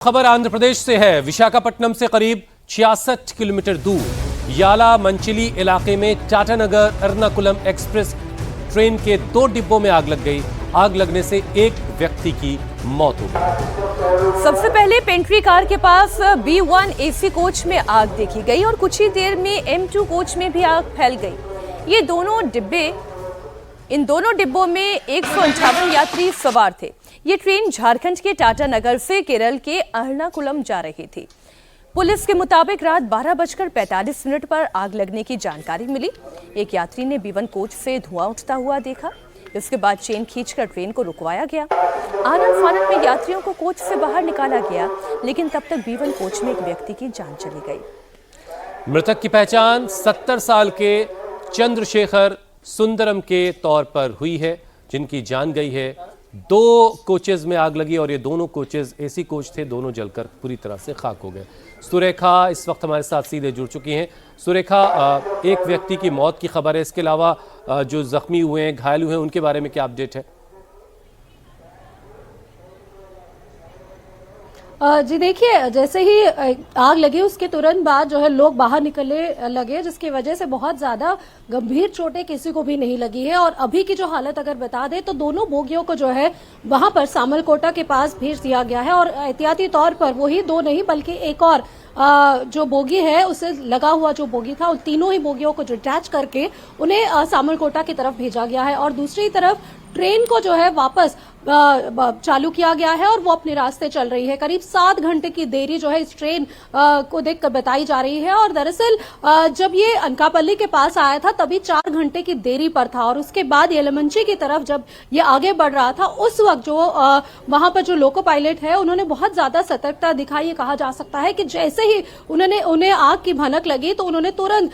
खबर आंध्र प्रदेश से है। विशाखापट्टनम से करीब 66 किलोमीटर दूर याला मंचिली इलाके में टाटानगर एर्नाकुलम एक्सप्रेस ट्रेन के 2 डिब्बों में आग लग गई। आग लगने से एक व्यक्ति की मौत हो गई। सबसे पहले पेंट्री कार के पास B1 AC कोच में आग देखी गई और कुछ ही देर में M2 कोच में भी आग फैल गई। इन दोनों डिब्बों में 158 यात्री सवार थे। ये ट्रेन झारखंड के टाटानगर से केरल के एर्नाकुलम जा रही थी। पुलिस के मुताबिक रात 12:45 पर आग लगने की जानकारी मिली। एक यात्री ने B1 कोच से धुआं उठता हुआ देखा। इसके बाद चेन खींचकर ट्रेन को रुकवाया गया। आनन फानन में यात्रियों को कोच से बाहर निकाला गया, लेकिन तब तक B1 कोच में एक व्यक्ति की जान चली गई। मृतक की पहचान 70 साल के चंद्रशेखर सुंदरम के तौर पर हुई है, जिनकी जान गई है। 2 कोचेज में आग लगी और ये दोनों कोचेज AC कोच थे। दोनों जलकर पूरी तरह से खाक हो गए। सुरेखा इस वक्त हमारे साथ सीधे जुड़ चुकी हैं। सुरेखा, एक व्यक्ति की मौत की खबर है, इसके अलावा जो जख्मी हुए हैं, घायल हुए हैं, उनके बारे में क्या अपडेट है? जी देखिए, जैसे ही आग लगी उसके तुरंत बाद जो है लोग बाहर निकलने लगे, जिसकी वजह से बहुत ज्यादा गंभीर चोटें किसी को भी नहीं लगी है। और अभी की जो हालत अगर बता दें तो दोनों बोगियों को जो है वहां पर सामलकोटा के पास भेज दिया गया है और एहतियाती तौर पर वही 2 नहीं बल्कि एक और जो बोगी है उसे लगा हुआ जो बोगी था, उन तीनों ही बोगियों को डिटैच करके उन्हें सामलकोटा की तरफ भेजा गया है। और दूसरी तरफ ट्रेन को जो है वापस चालू किया गया है और वो अपने रास्ते चल रही है। करीब 7 घंटे की देरी जो है इस ट्रेन को देखकर बताई जा रही है। और दरअसल जब ये अनकापल्ली के पास आया था तभी 4 घंटे की देरी पर था और उसके बाद येलमंची की तरफ जब ये आगे बढ़ रहा था उस वक्त जो वहां पर जो लोको पायलट है उन्होंने बहुत ज्यादा सतर्कता दिखाई। ये कहा जा सकता है कि जैसे ही उन्हें आग की भनक लगी तो उन्होंने तुरंत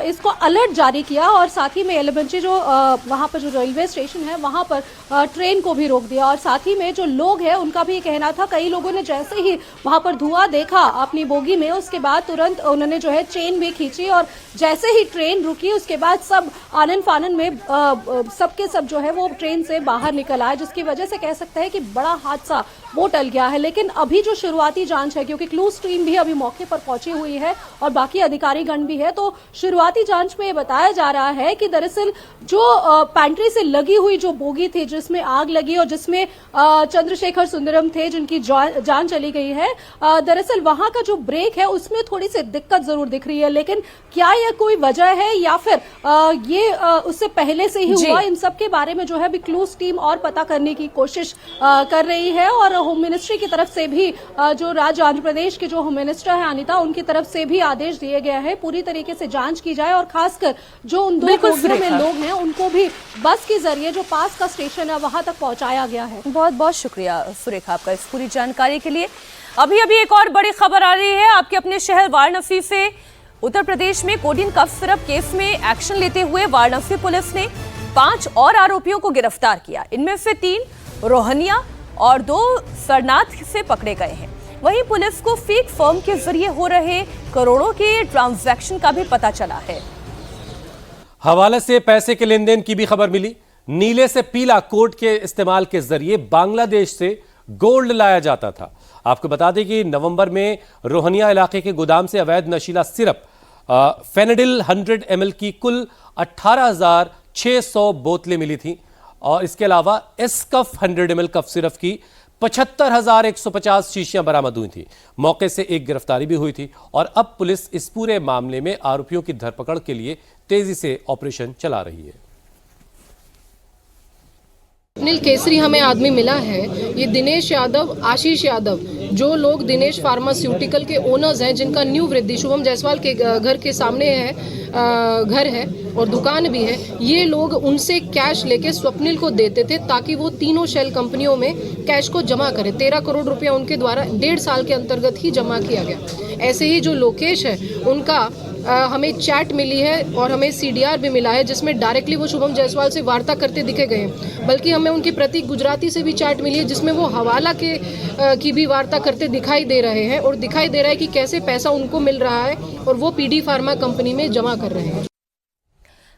इसको अलर्ट जारी किया और साथ ही में येलमंची जो वहां पर जो रेलवे स्टेशन है वहां पर ट्रेन को भी रोक दिया। और साथ ही में जो लोग हैं उनका भी कहना था, कई लोगों ने जैसे ही वहां पर धुआं देखा अपनी बोगी में उसके बाद तुरंत उन्होंने जो है चेन भी खींची और जैसे ही ट्रेन रुकी उसके बाद सब आनन फानन में सबके सब जो है वो ट्रेन से बाहर निकल आए, जिसकी वजह से कह सकते हैं कि बड़ा हादसा वो टल गया है। लेकिन अभी जो शुरुआती जांच है, क्योंकि क्लूज टीम भी अभी मौके पर पहुंची हुई है और बाकी अधिकारीगण भी है, तो शुरुआती जांच में ये बताया जा रहा है कि दरअसल जो पैंट्री से लगी हुई जो बोगी थी जिसमें आग लगी और जिसमें चंद्रशेखर सुंदरम थे जिनकी जान चली गई है, दरअसल वहां का जो ब्रेक है उसमें थोड़ी सी दिक्कत जरूर दिख रही है। लेकिन क्या यह कोई वजह है या फिर ये उससे पहले से ही हुआ, इन सब के बारे में जो है अभी क्लूज टीम और पता करने की कोशिश कर रही है। और होम मिनिस्ट्री की तरफ से भी जो राज्य आंध्र प्रदेश के जो होम मिनिस्टर है अनिता, उनकी तरफ से भी आदेश दिए गए हैं पूरी तरीके से जांच की जाए और खासकर जो उन 2 बोगियों में लोग हैं उनको भी बस के जरिए जो पास का स्टेशन है वहां तक पहुंचाया गया है। बहुत बहुत शुक्रिया सुरेखा आपका इस पूरी जानकारी के लिए। अभी एक और बड़ी खबर आ रही है आपके अपने शहर वाराणसी से। उत्तर प्रदेश में कोडीन कफ सिरप केस में एक्शन लेते हुए वाराणसी पुलिस ने 5 और आरोपियों को गिरफ्तार किया। इनमें से 3 रोहनिया और 2 सरनाथ से पकड़े गए हैं। वहीं पुलिस को फेक फर्म के जरिए हो रहे करोड़ों के ट्रांजैक्शन का भी पता चला है। हवाले से पैसे के लेन देन की भी खबर मिली। नीले से पीला कोड के इस्तेमाल के जरिए बांग्लादेश से गोल्ड लाया जाता था। आपको बता दें कि नवंबर में रोहनिया इलाके के गोदाम से अवैध नशीला सिरप फेनेडिल 100 ml की कुल 18,600 बोतलें मिली थी और इसके अलावा एसकफ 100 ml कफ सिरप की 75,150 शीशियां बरामद हुई थी। मौके से एक गिरफ्तारी भी हुई थी और अब पुलिस इस पूरे मामले में आरोपियों की धरपकड़ के लिए तेजी से ऑपरेशन चला रही है। स्वप्निल केसरी हमें आदमी मिला है। ये दिनेश यादव, आशीष यादव, जो लोग दिनेश फार्मास्यूटिकल के ओनर्स हैं, जिनका न्यू वृद्धि शुभम जायसवाल के घर के सामने है, घर है और दुकान भी है। ये लोग उनसे कैश लेके स्वप्निल को देते थे ताकि वो तीनों शेल कंपनियों में कैश को जमा करे। 13 करोड़ रुपया उनके द्वारा 1.5 साल के अंतर्गत ही जमा किया गया। ऐसे ही जो लोकेश है उनका हमें चैट मिली है और हमें CDR भी मिला है जिसमें डायरेक्टली वो शुभम जायसवाल से वार्ता करते दिखे गए हैं। बल्कि हमें उनकी प्रतीक गुजराती से भी चैट मिली है जिसमें वो हवाला की भी वार्ता करते दिखाई दे रहे हैं और दिखाई दे रहा है कि कैसे पैसा उनको मिल रहा है और वो PD फार्मा कंपनी में जमा कर रहे हैं।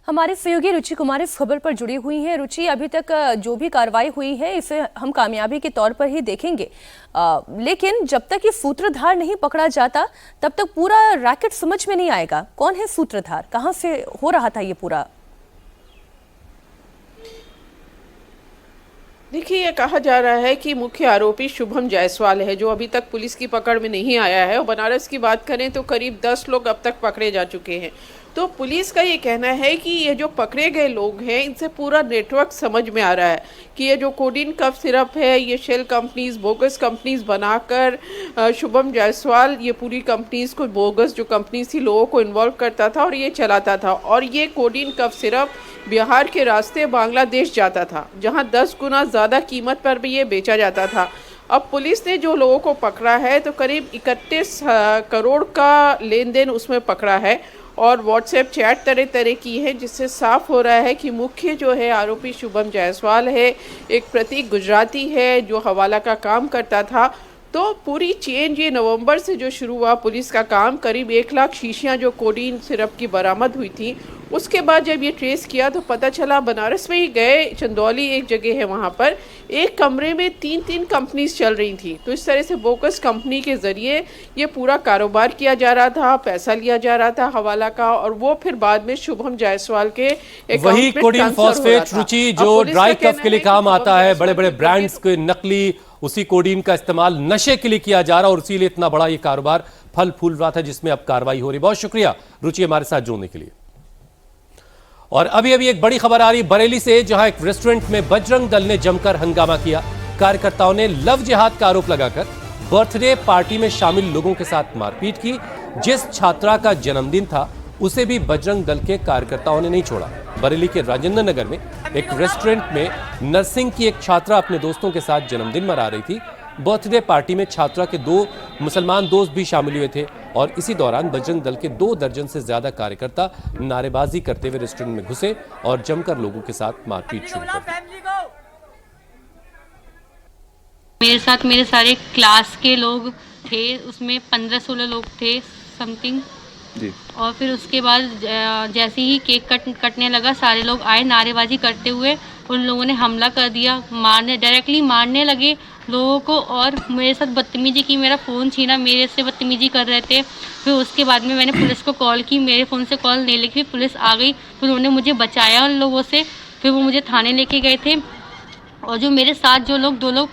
हमारे सहयोगी रुचि कुमार इस खबर पर जुड़ी हुई हैं। रुचि, अभी तक जो भी कार्रवाई हुई है इसे हम कामयाबी के तौर पर ही देखेंगे, लेकिन जब तक ये सूत्रधार नहीं पकड़ा जाता तब तक पूरा रैकेट समझ में नहीं आएगा। कौन है सूत्रधार, कहां से हो रहा था ये पूरा? देखिए, ये कहा जा रहा है कि मुख्य आरोपी शुभम जायसवाल है, जो अभी तक पुलिस की पकड़ में नहीं आया है। और बनारस की बात करें तो करीब 10 लोग अब तक पकड़े जा चुके हैं। तो पुलिस का ये कहना है कि ये जो पकड़े गए लोग हैं, इनसे पूरा नेटवर्क समझ में आ रहा है कि ये जो कोडीन कफ सिरप है, ये शेल कंपनीज, बोगस कंपनीज बनाकर शुभम जायसवाल ये पूरी कंपनीज को, बोगस जो कंपनीज थी, लोगों को इन्वॉल्व करता था और ये चलाता था। और ये कोडीन कफ सिरप बिहार के रास्ते बांग्लादेश जाता था, जहाँ 10 गुना ज़्यादा कीमत पर भी ये बेचा जाता था। अब पुलिस ने जो लोगों को पकड़ा है तो करीब 31 करोड़ का लेन देन उसमें पकड़ा है और व्हाट्सएप चैट तरह तरह की है, जिससे साफ हो रहा है कि मुख्य जो है आरोपी शुभम जायसवाल है, एक प्रतीक गुजराती है जो हवाला का काम करता था। तो पूरी चेन ये नवंबर से जो शुरू हुआ पुलिस का काम, करीब 1 लाख शीशियाँ जो कोडीन सिरप की बरामद हुई थी, उसके बाद जब ये ट्रेस किया तो पता चला बनारस में ही गए, चंदौली एक जगह है वहाँ पर, एक कमरे में 3 कंपनीज चल रही थी। तो इस तरह से बोगस कंपनी के ज़रिए ये पूरा कारोबार किया जा रहा था, पैसा लिया जा रहा था हवाला का, और वो फिर बाद में शुभम जायसवाल के वही कोडीन फॉस्फेट, रुचि, जो ड्राई कफ के लिए काम आता है, बड़े बड़े ब्रांड्स के नकली उसी कोडीन का इस्तेमाल नशे के लिए किया जा रहा और इसीलिए इतना बड़ा ये कारोबार फल फूल रहा था, जिसमें अब कार्रवाई हो रही। बहुत शुक्रिया रुचि हमारे साथ जुड़ने के लिए। और अभी एक बड़ी खबर आ रही बरेली से, जहां एक रेस्टोरेंट में बजरंग दल ने जमकर हंगामा किया। कार्यकर्ताओं ने लव जिहाद का आरोप लगाकर बर्थडे पार्टी में शामिल लोगों के साथ मारपीट की। जिस छात्रा का जन्मदिन था उसे भी बजरंग दल के कार्यकर्ताओं ने नहीं छोड़ा। बरेली के राजेंद्र नगर में एक रेस्टोरेंट में नर्सिंग की एक छात्रा अपने दोस्तों के साथ जन्मदिन मना रही थी। बर्थडे पार्टी में छात्रा के 2 मुसलमान दोस्त भी शामिल हुए थे और इसी दौरान बजरंग दल के 2 दर्जन से ज्यादा कार्यकर्ता नारेबाजी करते हुए रेस्टोरेंट में घुसे और जमकर लोगों के साथ मारपीट शुरू कर दी। मेरे साथ मेरे सारे क्लास के लोग थे, उसमें 15-16 लोग थे समथिंग जी। और फिर उसके बाद जैसे ही केक कटने लगा, सारे लोग आए नारेबाजी करते हुए, उन लोगों ने हमला कर दिया, डायरेक्टली मारने लगे लोगों को और मेरे साथ बदतमीजी की। मेरा फ़ोन छीना, मेरे से बदतमीजी कर रहे थे। फिर उसके बाद में मैंने पुलिस को कॉल की, मेरे फ़ोन से कॉल नहीं लगी, पुलिस आ गई, फिर उन्होंने मुझे बचाया उन लोगों से। फिर वो मुझे थाने लेके गए थे और जो मेरे साथ जो लोग 2 लोग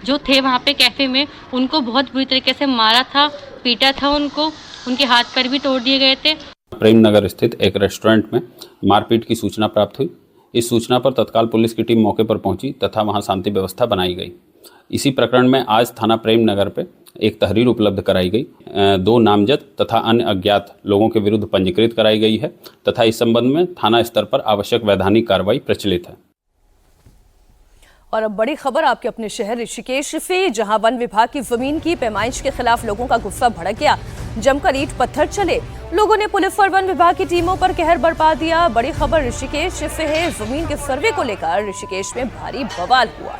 जो थे वहाँ पे कैफ़े में, उनको बहुत बुरी तरीके से मारा था, पीटा था उनको, उनके हाथ पैर भी तोड़ दिए गए थे। प्रेम नगर स्थित एक रेस्टोरेंट में मारपीट की सूचना प्राप्त हुई। इस सूचना पर तत्काल पुलिस की टीम मौके पर पहुंची तथा वहां शांति व्यवस्था बनाई गई। इसी प्रकरण में आज थाना प्रेम नगर पे एक तहरीर उपलब्ध कराई गई। 2 नामजद तथा अन्य अज्ञात लोगों के विरुद्ध पंजीकृत कराई गई है तथा इस संबंध में थाना स्तर पर आवश्यक वैधानिक कार्रवाई प्रचलित है। और अब बड़ी खबर आपके अपने शहर ऋषिकेश से, जहां वन विभाग की जमीन की पैमाइश के खिलाफ लोगों का गुस्सा भड़क गया। जमकर ईंट पत्थर चले, लोगों ने पुलिस और वन विभाग की टीमों पर कहर बरपा दिया। बड़ी खबर ऋषिकेश से है, जमीन के सर्वे को लेकर ऋषिकेश में भारी बवाल हुआ।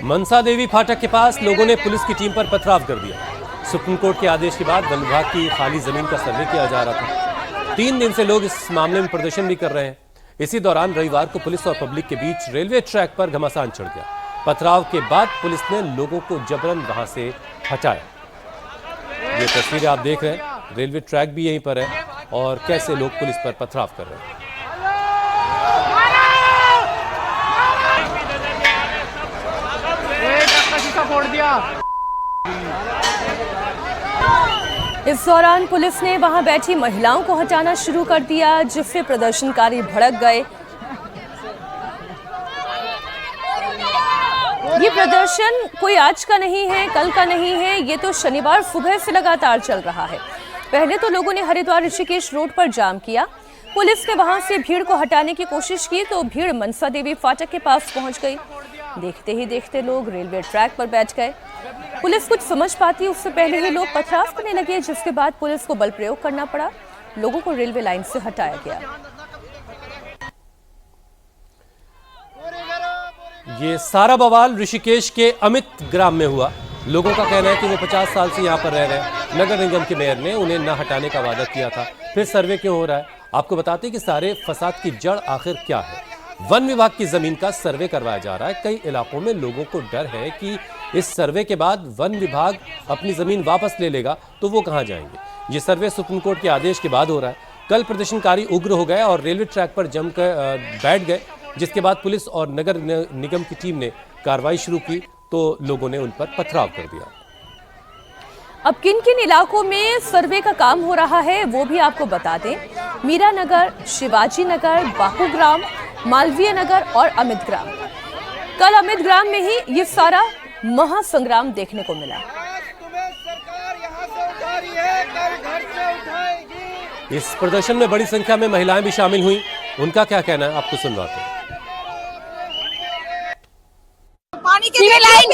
मनसा देवी फाटक के पास लोगों ने पुलिस की टीम पर पथराव कर दिया। सुप्रीम कोर्ट के आदेश के बाद वन विभाग की खाली जमीन का सर्वे किया जा रहा था। 3 दिन से लोग इस मामले में प्रदर्शन भी कर रहे हैं। इसी दौरान रविवार को पुलिस और पब्लिक के बीच रेलवे ट्रैक पर घमासान चढ़ गया। पथराव के बाद पुलिस ने लोगों को जबरन वहां से हटाया। ये तस्वीरें आप देख रहे हैं, रेलवे ट्रैक भी यहीं पर है और कैसे लोग पुलिस पर पथराव कर रहे हैं। इस दौरान पुलिस ने वहां बैठी महिलाओं को हटाना शुरू कर दिया, जिससे प्रदर्शनकारी भड़क गए। ये प्रदर्शन कोई आज का नहीं है, कल का नहीं है, ये तो शनिवार सुबह से लगातार चल रहा है। पहले तो लोगों ने हरिद्वार ऋषिकेश रोड पर जाम किया। पुलिस ने वहां से भीड़ को हटाने की कोशिश की तो भीड़ मनसा देवी फाटक के पास पहुंच गई। देखते ही देखते लोग रेलवे ट्रैक पर बैठ गए। पुलिस कुछ समझ पाती उससे पहले ही लोग पथराव करने लगे, जिसके बाद पुलिस को बल प्रयोग करना पड़ा। लोगों को रेलवे लाइन से हटाया गया। ये सारा बवाल ऋषिकेश के अमित ग्राम में हुआ। लोगों का कहना है कि वो 50 साल से यहाँ पर रह रहे हैं। नगर निगम के मेयर ने उन्हें न हटाने का वादा किया था, फिर सर्वे क्यों हो रहा है? आपको बताते हैं कि सारे फसाद की जड़ आखिर क्या है। वन विभाग की जमीन का सर्वे करवाया जा रहा है। कई इलाकों में लोगों को डर है कि इस सर्वे के बाद वन विभाग अपनी जमीन वापस ले लेगा तो वो कहां जाएंगे। ये सर्वे सुप्रीम कोर्ट के आदेश के बाद हो रहा है। कल प्रदर्शनकारी उग्र हो गए और रेलवे ट्रैक पर जमकर बैठ गए, जिसके बाद पुलिस और नगर निगम की टीम ने कार्रवाई शुरू की तो लोगों ने उन पर पथराव कर दिया। अब किन किन इलाकों में सर्वे का काम हो रहा है वो भी आपको बता दें। मीरा नगर, शिवाजी नगर, बाहूग्राम, मालवीय नगर और अमित ग्राम। कल अमित ग्राम में ही ये सारा महासंग्राम देखने को मिला। इस प्रदर्शन में बड़ी संख्या में महिलाएं भी शामिल हुई। उनका क्या कहना है आपको सुनवाते हैं। पानी के सिविल लाइन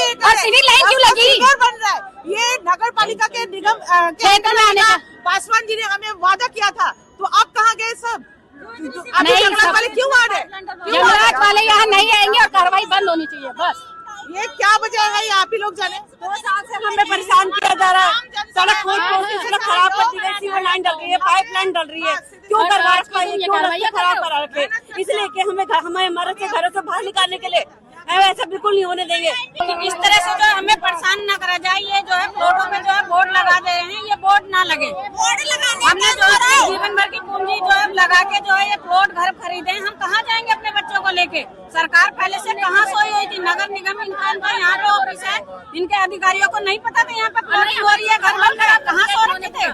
क्यों लगी? बन रहा है ये नगर पालिका के निगम क्षेत्र में आने का। पासवान जी ने हमें वादा किया था, तो अब कहाँ गए सब? अभी जंगलात वाले क्यों आ रहे? जंगलात वाले यहाँ नहीं आएंगे और कार्रवाई बंद होनी चाहिए बस। ये क्या वजह है, ये आप ही लोग जाने। 2 साल से हमें परेशान किया जा रहा है। सड़क सड़क खराब कर दी गई, सीवर लाइन डल रही है, पाइप लाइन डल रही है। क्यों करवा रखा है? क्यों रास्ते खराब करा रखे? इसलिए कि हमें हमारे घरों से बाहर निकालने के लिए ऐसा बिल्कुल नहीं होने देंगे। इस तरह से जो हमें परेशान न करा जाए। ये जो है प्लॉटों पे जो है बोर्ड लगा दे रहे हैं, ये बोर्ड ना लगे। बोर्ड लगाने हमने जो है जीवन भर की पूंजी जो है लगा के जो है ये प्लॉट घर खरीदे हैं, हम कहाँ जाएंगे अपने बच्चों को लेके? सरकार पहले से कहाँ सोई हुई थी? नगर निगम इनका यहाँ पे ऑफिस है, इनके अधिकारियों को नहीं पता था यहाँ पे प्लॉटिंग हो रही है, घर बनकर कहाँ सो रखे थे?